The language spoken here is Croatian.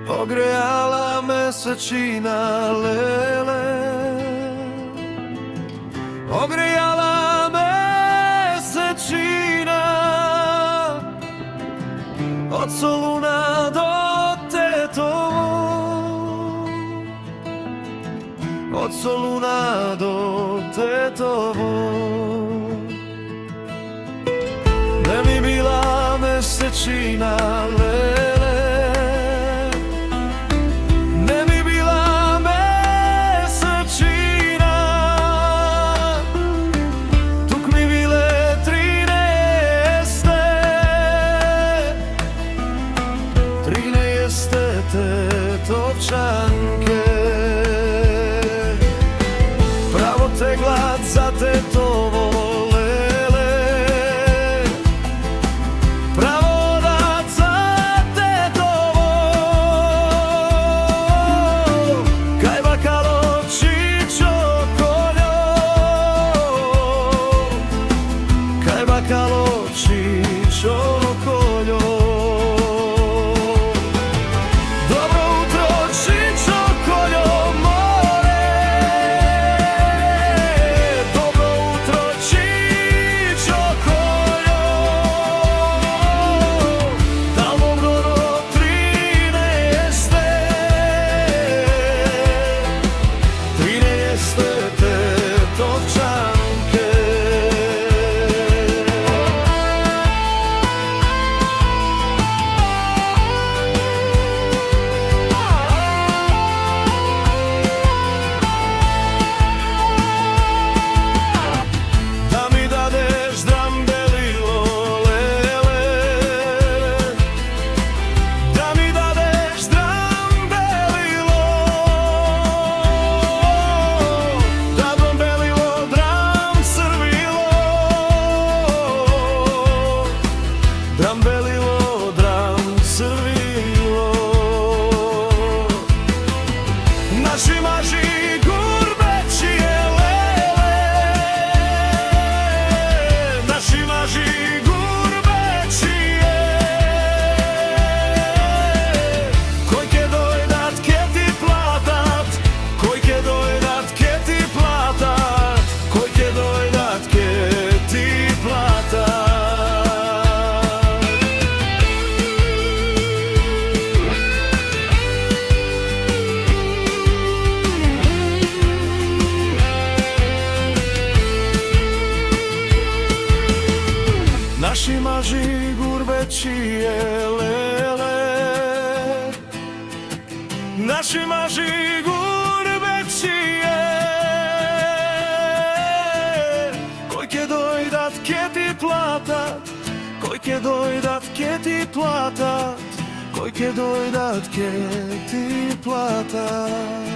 Ogrejala mesečina, lele. Ogrejala mesečina, od Soluna do Tetovo, od Soluna do Tetovo. Ne bi bila mesečina, lele, ne bi bila mesečina, tuk mi bile 13 Tetovčanke. Pravo tegla za Tetovo, lele, pravo dat za Tetovo, kaj bakalo čičo koljo, kaj bakalo čičo koljo. Dram belilo, dram crvilo, naši maži gurbećije, lele, naši maži gurbećije, kojke dojdat ke ti platat, kojke dojdat ke ti platat, kojke dojdat ke ti platat. Naši maži gurbećije, lele, naši maži gurbećije, kojke dojdat ke ti platat, kojke dojdat ke ti platat, kojke dojdat ke ti platat.